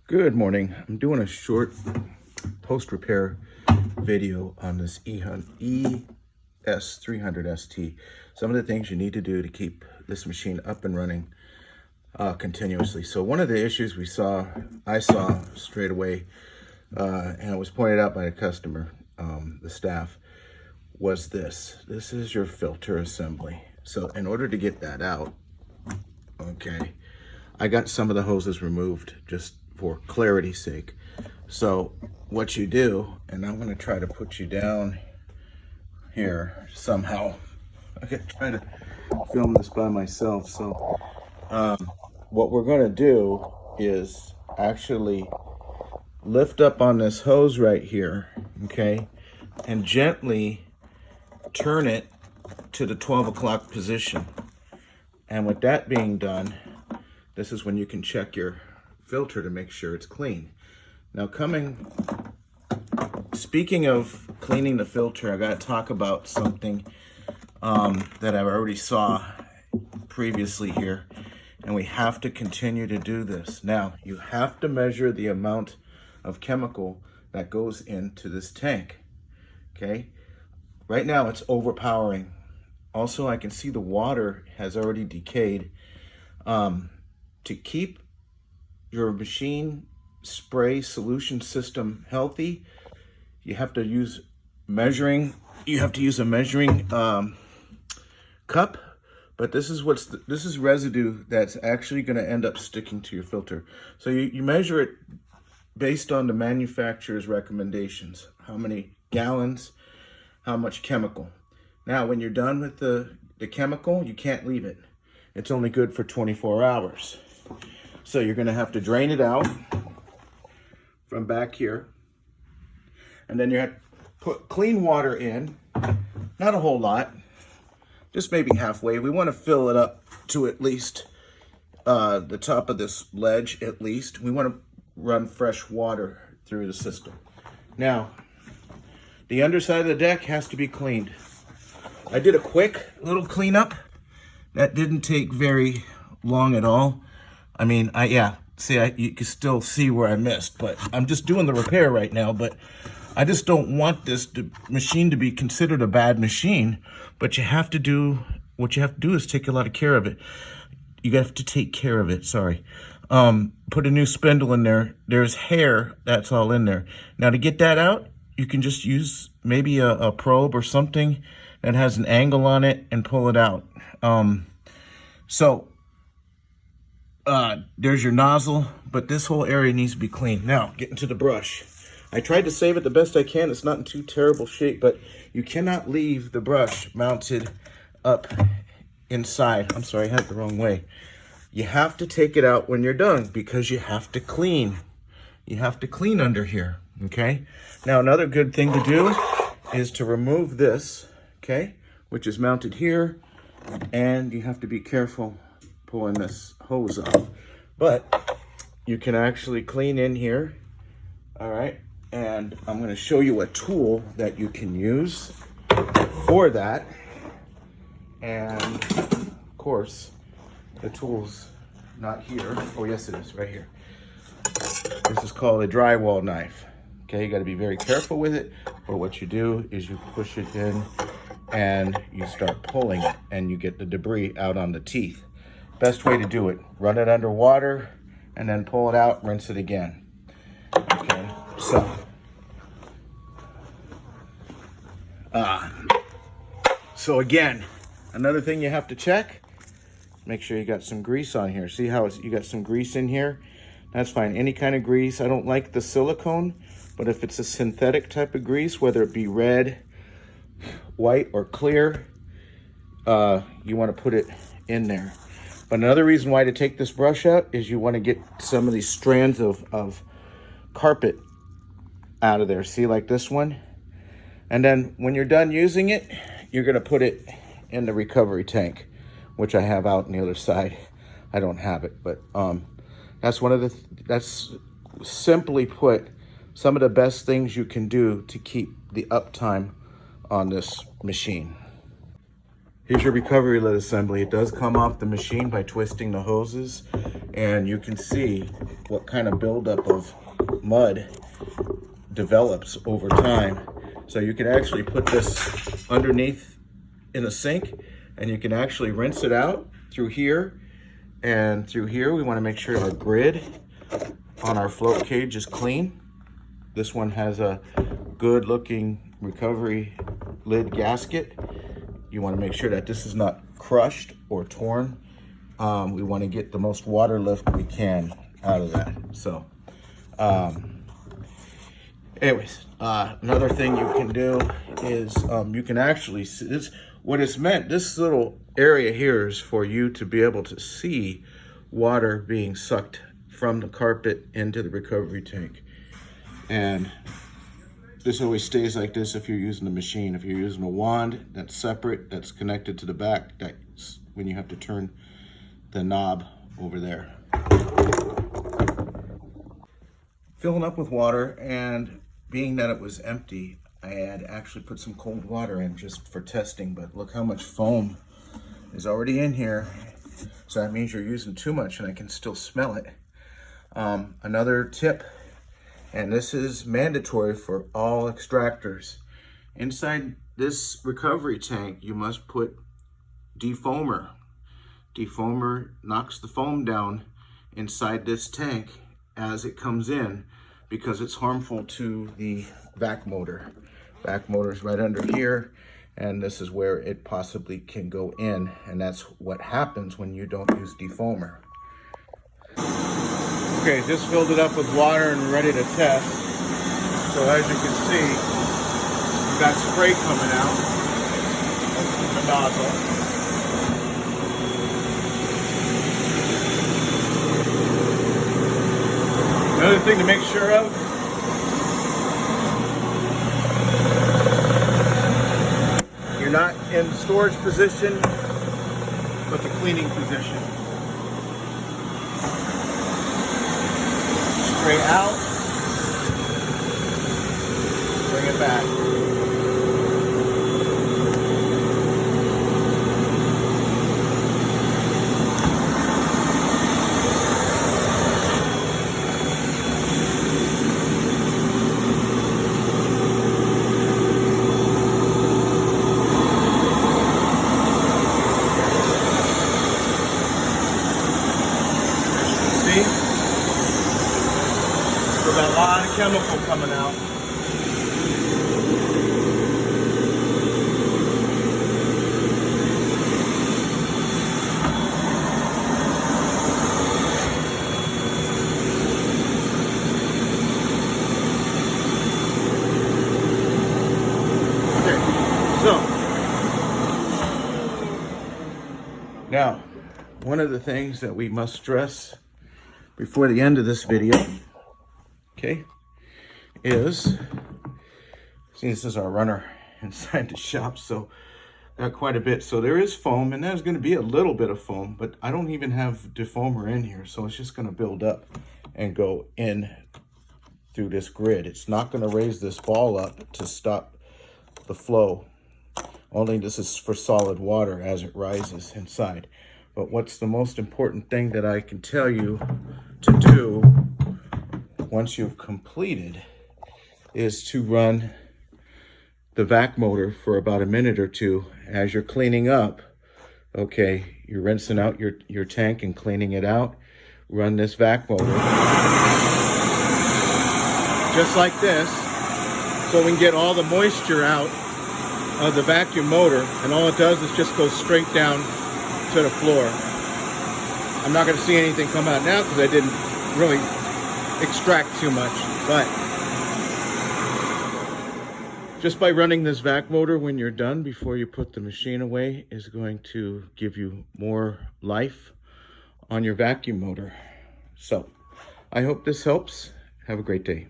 Good morning. I'm doing a short post-repair video on this ES300 ST. Some of the things you need to do to keep this machine up and running continuously. So one of the issues I saw straight away, and it was pointed out by a customer, the staff, was this. This is your filter assembly. So in order to get that out, okay, I got some of the hoses removed just for clarity's sake. So what you do, and I'm going to try to put you down here somehow. I could try to film this by myself. So what we're going to do is actually lift up on this hose right here, okay, and gently turn it to the 12 o'clock position. And with that being done, this is when you can check your filter to make sure it's clean. Now speaking of cleaning the filter, I got to talk about something that I already saw previously here, and we have to continue to do this. Now, you have to measure the amount of chemical that goes into this tank, okay? Right now, it's overpowering. Also, I can see the water has already decayed. To keep your machine spray solution system healthy, you have to use a measuring cup, but this is residue that's actually going to end up sticking to your filter. So you measure it based on the manufacturer's recommendations, how many gallons, how much chemical. Now when you're done with the chemical, you can't leave it. It's only good for 24 hours. So you're going to have to drain it out from back here. And then you have to put clean water in, not a whole lot, just maybe halfway. We want to fill it up to at least the top of this ledge at least. We want to run fresh water through the system. Now, the underside of the deck has to be cleaned. I did a quick little cleanup. That didn't take very long at all. I mean, you can still see where I missed, but I'm just doing the repair right now. But I just don't want this machine to be considered a bad machine. But what you have to do is take a lot of care of it. You have to take care of it, sorry. Put a new spindle in there. There's hair, that's all in there. Now to get that out, you can just use maybe a probe or something that has an angle on it and pull it out. There's your nozzle, but this whole area needs to be cleaned. Now, getting to the brush. I tried to save it the best I can. It's not in too terrible shape, but you cannot leave the brush mounted up inside. I'm sorry, I had it the wrong way. You have to take it out when you're done because you have to clean. You have to clean under here, okay? Now, another good thing to do is to remove this, okay, which is mounted here, and you have to be careful pulling this hose off, but you can actually clean in here. All right, and I'm going to show you a tool that you can use for that. And of course, the tool's not here. Oh yes, it is right here. This is called a drywall knife. Okay, you got to be very careful with it, but what you do is you push it in and you start pulling it, and you get the debris out on the teeth. Best way to do it, run it under water and then pull it out, rinse it again. Okay, so again, another thing you have to check, make sure you got some grease on here. See how you got some grease in here? That's fine, any kind of grease. I don't like the silicone, but if it's a synthetic type of grease, whether it be red, white, or clear, you want to put it in there. But another reason why to take this brush out is you want to get some of these strands of carpet out of there. See, like this one? And then when you're done using it, you're going to put it in the recovery tank, which I have out on the other side. I don't have it, but that's simply put some of the best things you can do to keep the uptime on this machine. Here's your recovery lid assembly. It does come off the machine by twisting the hoses, and you can see what kind of buildup of mud develops over time. So you can actually put this underneath in a sink, and you can actually rinse it out through here and through here. We want to make sure our grid on our float cage is clean. This one has a good looking recovery lid gasket. You want to make sure that this is not crushed or torn. We want to get the most water lift we can out of that. So anyways, another thing you can do is you can actually see this. What it's meant, this little area here is for you to be able to see water being sucked from the carpet into the recovery tank. And this always stays like this if you're using the machine. If you're using a wand, that's separate, that's connected to the back. That's when you have to turn the knob over there. Filling up with water, and being that it was empty, I had actually put some cold water in just for testing, but look how much foam is already in here. So that means you're using too much, and I can still smell it. Another tip, and this is mandatory for all extractors. Inside this recovery tank, you must put defoamer. Defoamer knocks the foam down inside this tank as it comes in, because it's harmful to the vac motor. Vac motor is right under here, and this is where it possibly can go in, and that's what happens when you don't use defoamer. Okay, just filled it up with water and ready to test. So as you can see, we've got spray coming out of the nozzle. Another thing to make sure of, you're not in storage position, but the cleaning position. Spray out, bring it back. There's a lot of chemical coming out. Okay, so now one of the things that we must stress before the end of this video, okay, is, see, this is our runner inside the shop, so got quite a bit. So there is foam, and there's going to be a little bit of foam, but I don't even have defoamer in here, so it's just going to build up and go in through this grid. It's not going to raise this ball up to stop the flow. Only this is for solid water as it rises inside. But what's the most important thing that I can tell you to do once you've completed is to run the vac motor for about a minute or two as you're cleaning up. Okay, you're rinsing out your tank and cleaning it out. Run this vac motor just like this, so we can get all the moisture out of the vacuum motor, and all it does is just go straight down to the floor. I'm not going to see anything come out now because I didn't really extract too much, but just by running this vac motor when you're done before you put the machine away is going to give you more life on your vacuum motor. So I hope this helps. Have a great day.